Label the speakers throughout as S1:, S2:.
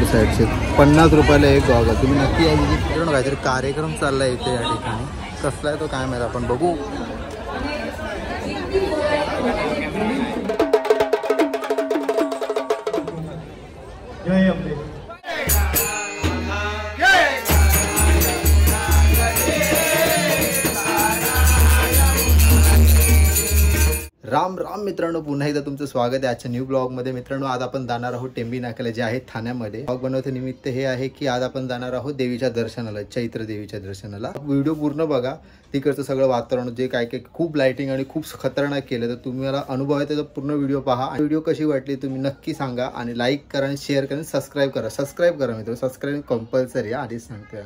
S1: Road साईडचे 50 रुपयाला एक गॉगल. तुम्ही नक्की या विजिट करून. काहीतरी कार्यक्रम चालला आहे इथे या ठिकाणी. कसला आहे तो काय माहिती, आपण बघू. राम राम मित्रांनो, पुन्हा एकदा तुमचं स्वागत आहे आजच्या न्यू ब्लॉगमध्ये. मित्रांनो, आज आपण जाणार आहोत टेंबी नाक्याला जे आहे ठाण्यामध्ये. ब्लॉग बनवते निमित्त हे आहे की आज आपण जाणार आहोत देवीच्या दर्शनाला, चैत्र देवीच्या दर्शनाला. व्हिडिओ पूर्ण बघा. तिकडचं सगळं वातावरण जे काय काय खूप लाइटिंग आणि खूप खतरनाक केलं, तर तुम्हाला अनुभव आहे त्याचा पूर्ण व्हिडिओ पहा. व्हिडिओ कशी वाटली तुम्ही नक्की सांगा आणि लाईक करा आणि शेअर करा आणि सबस्क्राईब करा मित्र. सबस्क्राईब कंपल्सरी आहे, आधीच सांगते.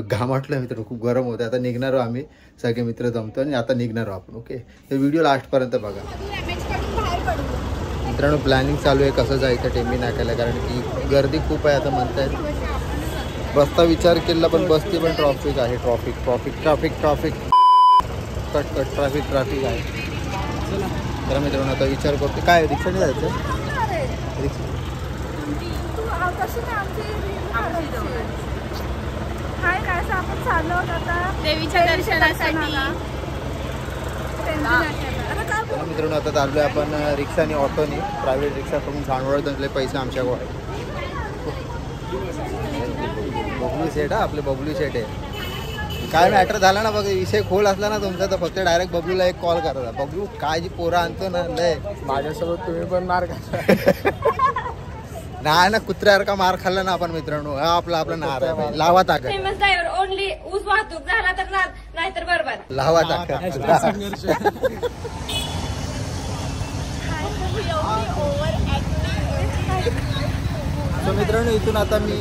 S1: घाम वाटलं मित्र, खूप गरम होतं. आता निघणार आहोत आम्ही सगळे मित्र जमतो आणि आता निघणार आहोत आपण. ओके, तर व्हिडिओ लास्टपर्यंत बघा. मित्रांनो, प्लॅनिंग चालू आहे कसं जायचं टेंबी नाक्याला, कारण की गर्दी खूप आहे आता म्हणतायत. बसचा विचार केला पण बसती पण ट्रॉफिक आहे. ट्रॉफिक कट ट्रॅफिक आहे. तर मित्रांनो आता विचार करतो काय रिक्षाने जायचं.
S2: आपण चाललो आता देवीच्या दर्शनासाठी.
S1: मित्रांनो आता चाललोय आपण रिक्षाने, ऑटोने, प्रायव्हेट रिक्षा करून. झाडवळ दंडले पैसे आमच्याकडे. बबलू सेट हा, आपले बबलू सेट आहे. काय मॅटर झाला ना बघ, विषय खोल असला ना तुमचा तर फक्त डायरेक्ट बबलूला एक कॉल करा. बबलू काय जी पोरं आणतो ना लय,
S3: माझ्यासोबत तुम्ही पण मार खा.
S1: नाही ना, कुत्र्यासारखा मार खाल्ला ना आपण मित्रांनो. हा आपला नार आहे. लावा ताकद.
S2: ओनली ऊस वाहतूक झाला तर नाहीतर बरोबर
S1: लावा ताकद. मित्रांनो इथून आता मी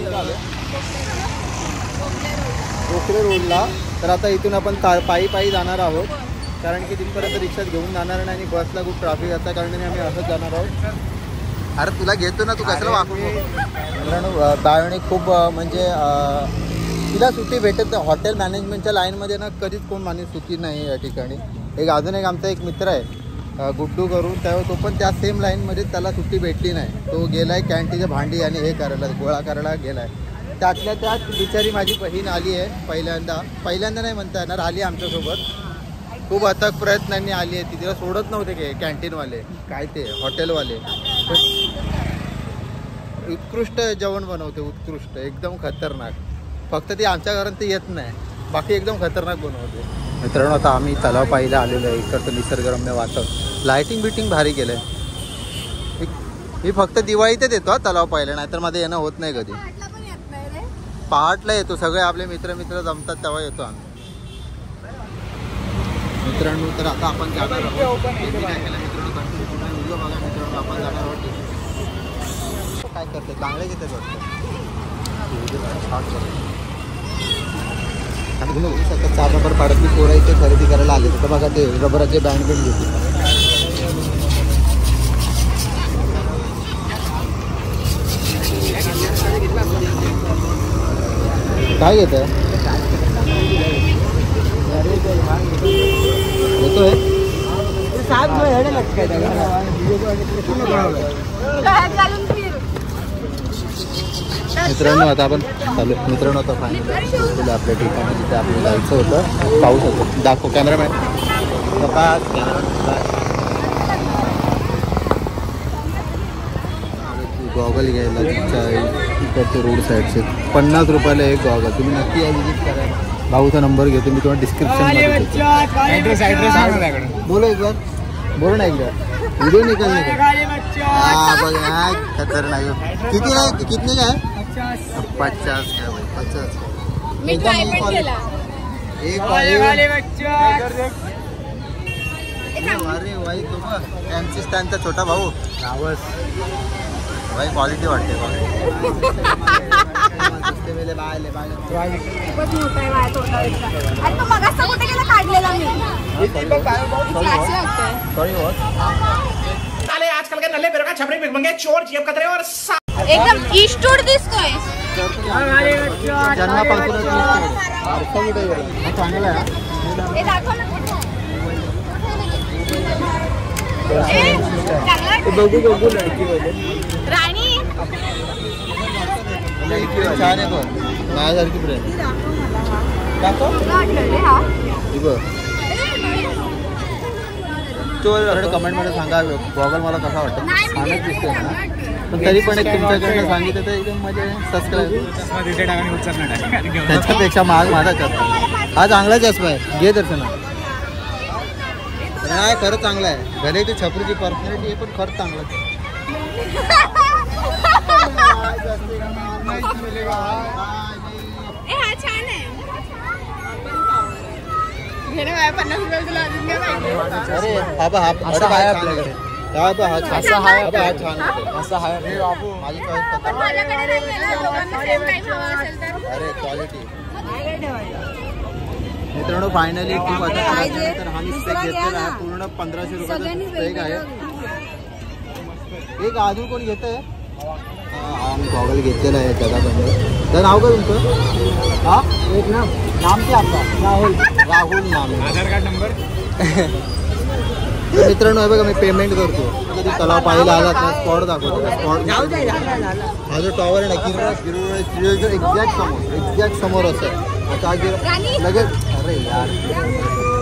S1: रोकडे रोडला, तर आता इथून आपण पायी जाणार आहोत, कारण की तिथपर्यंत रिक्षात घेऊन जाणार नाही आणि बसला खूप ट्रॅफिक असल्या कारणाने आम्ही असंच जाणार आहोत. अरे तुला घेतो ना, तू कशाला वापरून. मित्रांनो बायोने खूप म्हणजे तिला सुट्टी भेटत नाही. हॉटेल मॅनेजमेंटच्या लाईनमध्ये ना कधीच कोण माणूस सुट्टी नाही या ठिकाणी. अजून एक आमचा एक मित्र आहे गुड्डू करून, तो पण त्या सेम लाईनमध्ये त्याला सुट्टी भेटली नाही. तो गेलाय कॅन्टीनच्या भांडी आणि हे करायला, गोळा करायला गेलाय. त्यातल्या त्यात बिचारी माझी बहीण आली आहे पहिल्यांदा नाही म्हणता येणार, आली आमच्यासोबत. खूप अथक प्रयत्नांनी आली आहे. तिला सोडत नव्हते कॅन्टीनवाले, काय ते हॉटेलवाले. उत्कृष्ट जेवण बनवते, उत्कृष्ट, एकदम खतरनाक. फक्त ते आमच्या घरात येत नाही, बाकी एकदम खतरनाक बनवते. मित्रांनो आता आम्ही तलाव पाहिला आलेलो आहे. इकडचं निसर्गरम्य वातावरण, लायटिंग बिटिंग भारी केलं आहे. मी फक्त दिवाळीतच येतो हा तलाव पाहिला, नाहीतर माझं येणं होत नाही कधी. पहाटला येतो, सगळे आपले मित्र जमतात तेव्हा येतो आम्ही. मित्रांनो तर आता आपण जाणार आहोत व्हिडिओ बघा. मित्रांनो आपण जाणार आहोत. काय करते, चांगले घेते सतत 4 नंबर पाड्यातली पोरं इथे खरेदी करायला आले. तर बघा ते रबराचे बँड घेते. काय घेत आहे येतोय. मित्रांनो आता आपण चालू. मित्रांनो आता फायनल आपल्या ठिकाणी जिथे आपल्याला जायचं होतं. पाऊस होतं, दाखव कॅमेरामॅन. गॉगल घ्यायला इकडचे रोड साईडचे 50 रुपयाला एक गॉगल. तुम्ही नक्की या विजिट करा. भाऊचा नंबर घेतो मी तुम्हाला डिस्क्रिप्शन. बोलो एक बार, बोलो ना एक बार. व्हिडिओ निकालने का बघा खतरनाक. कितने का है? 50 का भाई, 50 का. एक अरे भाई तो MC स्टॅनचा छोटा भाऊ रावस भाई, क्वालिटी वाटते.
S4: आजकल के नल्ले बेरों का छपरी भिखमंगे चोर जेब कतरे और
S2: एकदम इस्टूड दिसतोय.
S1: जन्मापासूनच चांगला आहे.
S2: बघू लडकी राणी
S1: छान आहे पण माझ्यासारखी ब्रेड दाखव ही बघ. कमेंटमध्ये सांगा गॉगल मला कसा वाटतं. छानच दिसतोय ना पण तरी पण एक तुमच्याकडनं सांगितलं तर एकदम मजा सबस्क्राईब. त्याच्यापेक्षा महाग माझा चष्मा हा चांगला चष्मा आहे. घे दर्शना. नाही खरंच चांगला आहे. भले ती छपरीची पर्सनॅलिटी आहे पण खरंच चांगलं आहे. अरे हा बा
S3: असा आहे आपल्याकडे.
S1: हा बा हा छान.
S3: असा आहे
S1: हा बा हा छान आहे.
S3: असं आहे रे बाबू.
S1: माझी अरे क्वालिटी. मित्रांनो फायनली खूप आता तर आम्ही स्टेक घेतलेला आहे. पूर्ण 1500 रुपयाचा स्टेक आहे. एक अजून कोण घेत आहे. हा मी गॉगल घेतलेला आहे जगाकडनं. तर नाव का तुमचं. हा एक नाम ते आपला राहुल. राहुल नाम आहे.
S3: आधार कार्ड नंबर.
S1: मित्रांनो हे बघा मी पेमेंट करतो. कधी तलाव पाहिला आला तर स्पॉट दाखवतो. स्पॉट हा जो टॉवर आहे ना किरवळ एक्झॅक्ट समोर असं. आता लगेच अरे यार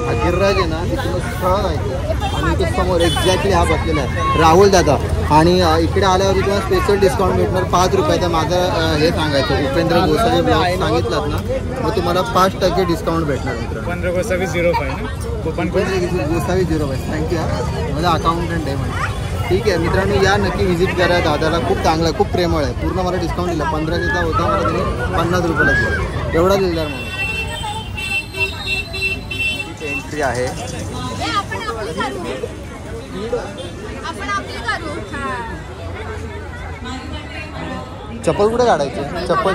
S1: हा गिरिराज आहे ना तिथून स्थळ जायचं आणि तो समोर एक्झॅक्टली हा बसलेला आहे राहुल दादा. आणि इकडे आल्यावर तुम्हाला स्पेशल डिस्काउंट भेटणार 5 रुपयाचा. माझं हे सांगायचं उपेंद्र गोसावी ब्लॉग सांगितलं ना मग तुम्हाला 5% डिस्काउंट भेटणार मित्रांनो.
S3: उपेंद्र गोसावी 05 ना कुपन
S1: उपेंद्र गोसावी 05. थँक्यू. माझा अकाउंटंट आहे म्हणजे. ठीक आहे मित्रांनो या नक्की व्हिजिट करा. दादाला खूप चांगलं आहे खूप प्रेमळ आहे. पूर्ण मला डिस्काउंट दिला. 1500चा होता मला तुम्ही 50 रुपयाला दिला. एवढा दिलदार म्हणून. एंट्री आहे. चप्पल कुठे काढायची. चप्पल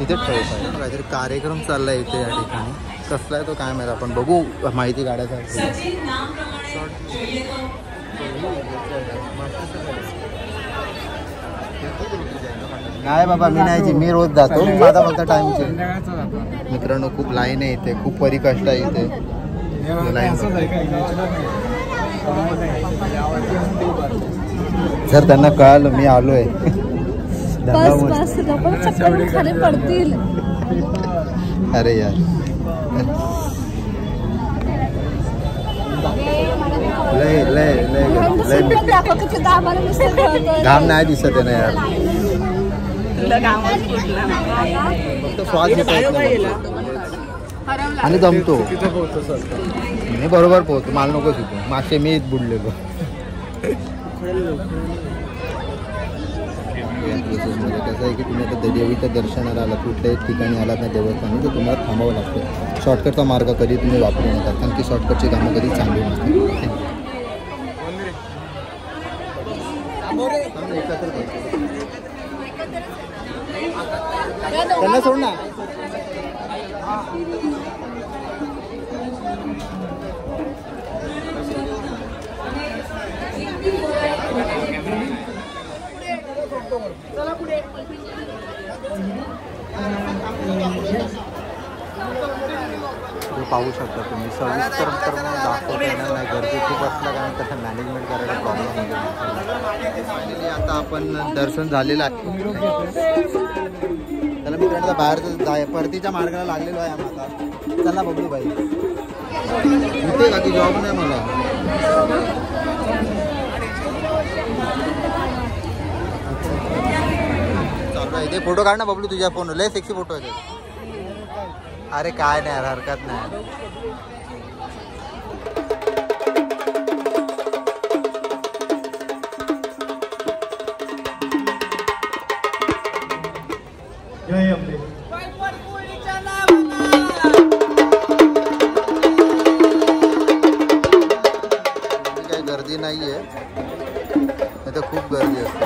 S1: इथे ठेवतो. काहीतरी कार्यक्रम चाललाय इथे या ठिकाणी. कसला आहे तो काय माहिती. आपण बघू माहिती काढायचा. नाही बाबा मी नाही. मी रोज जातो. माझा फक्त टाइम चेंज. मित्रांनो खूप लाईन आहे इथे. खूप परिकष्ट आहे इथे. जर त्यांना कळालं मी आलोय
S2: पडतील.
S1: अरे यार लय लय लय घाम नाही दिसत आहे ना यार. फक्त श्वास घेता येत नाही आणि दमतो. मी बरोबर पोहतो. मला नको शिकू. मागचे मी बुडलेलो. कसं आहे की तुम्ही आता देवीच्या दर्शनाला आला कुठल्याही ठिकाणी आलात ना देवस्थानी तर तुम्हाला थांबावं लागतं. शॉर्टकटचा मार्ग कधी तुम्ही वापरू नका कारण की शॉर्टकटची कामं कधी चांगली नसतात. त्यांना सोड ना. पाहू शकता तुम्ही सविस्तर दाखवता येणार नाही. गर्दी खूप असल्या कारण तसं मॅनेजमेंट करायला प्रॉब्लेम होतो. फायनली आता आपण दर्शन झालेलं आहे. त्याला मित्रांनो बाहेरचं जाय परतीच्या मार्गाला लागलेलो आहे आम्ही आता. चला बघू बाई इथे का की जॉब नाही मला. चालू आहे इथे. फोटो काढ ना बबलू तुझ्या फोन. लय सेक्सी फोटो आहे. अरे काय नाही हरकत नाही. काही गर्दी नाहीये. नाही तर खूप गर्दी असते.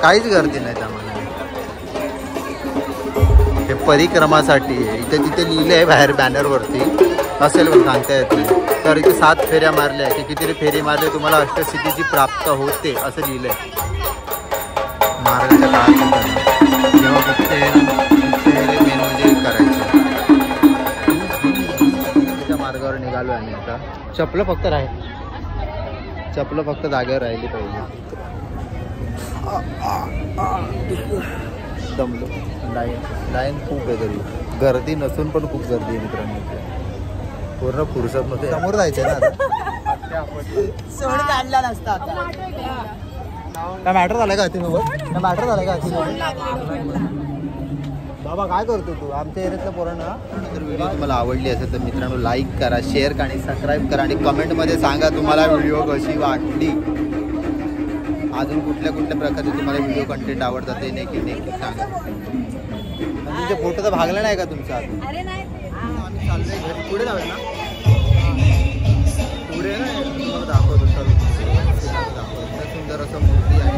S1: काहीच गर्दी नाही त्यामध्ये. हे परिक्रमासाठी आहे. इथे तिथे लिहिलं आहे बाहेर बॅनरवरती. असेल पण सांगता येत नाही. तर इथे 7 फेऱ्या मारल्या की किती फेरी मारले तुम्हाला अष्टसिद्धीची प्राप्त होते असं लिहिलं आहे. महाराजांच्या काळात जेव्हा गुप्तहेर मेन म्हणजे करायचं. त्या मार्गावर निघालो आम्ही आता. चपलं फक्त चपलं फक्त जागेवर राहिली पाहिजे. दमलो. लाईन खूप आहे तरी, गर्दी नसून पण खूप गर्दी आहे मित्रांनो. पूर्ण फुरसत मध्ये समोर जायचंय ना आता.
S5: सोड काढला नसता आता.
S1: काय मॅटर झालाय का हातीसोबत? काय मॅटर झालाय का हातीसोबत? बाबा काय करतो तू आमच्या एरियातल्या पोरांना? जर व्हिडिओ तुम्हाला आवडली असेल तर मित्रांनो लाईक करा, शेअर करा आणि सबस्क्राईब करा आणि कमेंटमध्ये सांगा तुम्हाला व्हिडिओ कशी वाटली. अजून कुठल्या कुठल्या प्रकारचे तुम्हाला व्हिडिओ कंटेंट आवडतात ते नक्की सांगा. तुमचे फोटो तर भागला नाही का तुमचा?
S2: अरे नाही
S1: आम्ही चाललोय घरी. पुढे जाऊया ना, पुढे ना तुम्हाला दाखवतो. सुंदर असं मूर्ती आहे,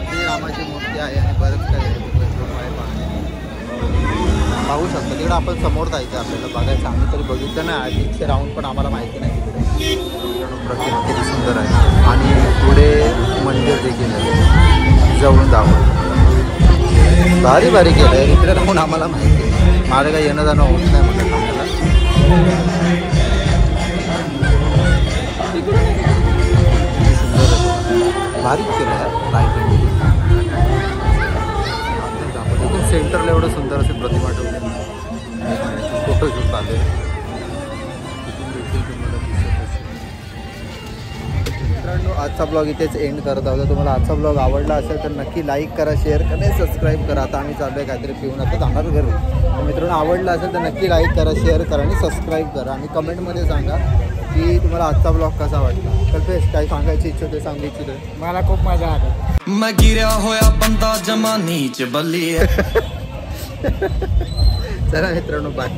S1: श्रीरामाची मूर्ती आहे आणि बरंच काही आहे. पाहू शकतो तिकडे आपण समोर जायचं आपल्याला बघायचं. आम्ही तरी बघितलं नाही आधी ते राऊंड, पण आम्हाला माहिती नाही तिकडे. प्रतिमा किती सुंदर आहे आणि पुढे मंदिर देखील आहे, जवळून दाखवतो. भारी भारी केलं आहे इकडे राहून, आम्हाला माहिती आहे. माझं काही येणं जाणं होत नाही म्हणत आम्हाला. भारीच केलं आहे लाईटिंग. एकदम सेंटरला एवढं सुंदर असे प्रतिमा ठेवले, फोटोशूट चालू आहे. मित्रांनो आजचा ब्लॉग इथेच एंड करत आहोत. तुम्हाला आजचा ब्लॉग आवडला असेल तर नक्की लाईक करा, शेअर करा आणि सबस्क्राईब करा. आता आम्ही चालू आहे काहीतरी पिऊन आता जाणार घरी. तर मित्रांनो आवडला असेल तर नक्की लाईक करा, शेअर करा आणि सबस्क्राईब करा आणि कमेंटमध्ये सांगा की तुम्हाला आजचा ब्लॉग कसा वाटला. कल्पेश काय सांगायची इच्छा होते, सांगू इच्छित आहे?
S3: मला खूप मजा आली.
S6: मैं गिरा होया बंदा जमा नीच बल्ली.
S1: चला मित्रांनो बाय.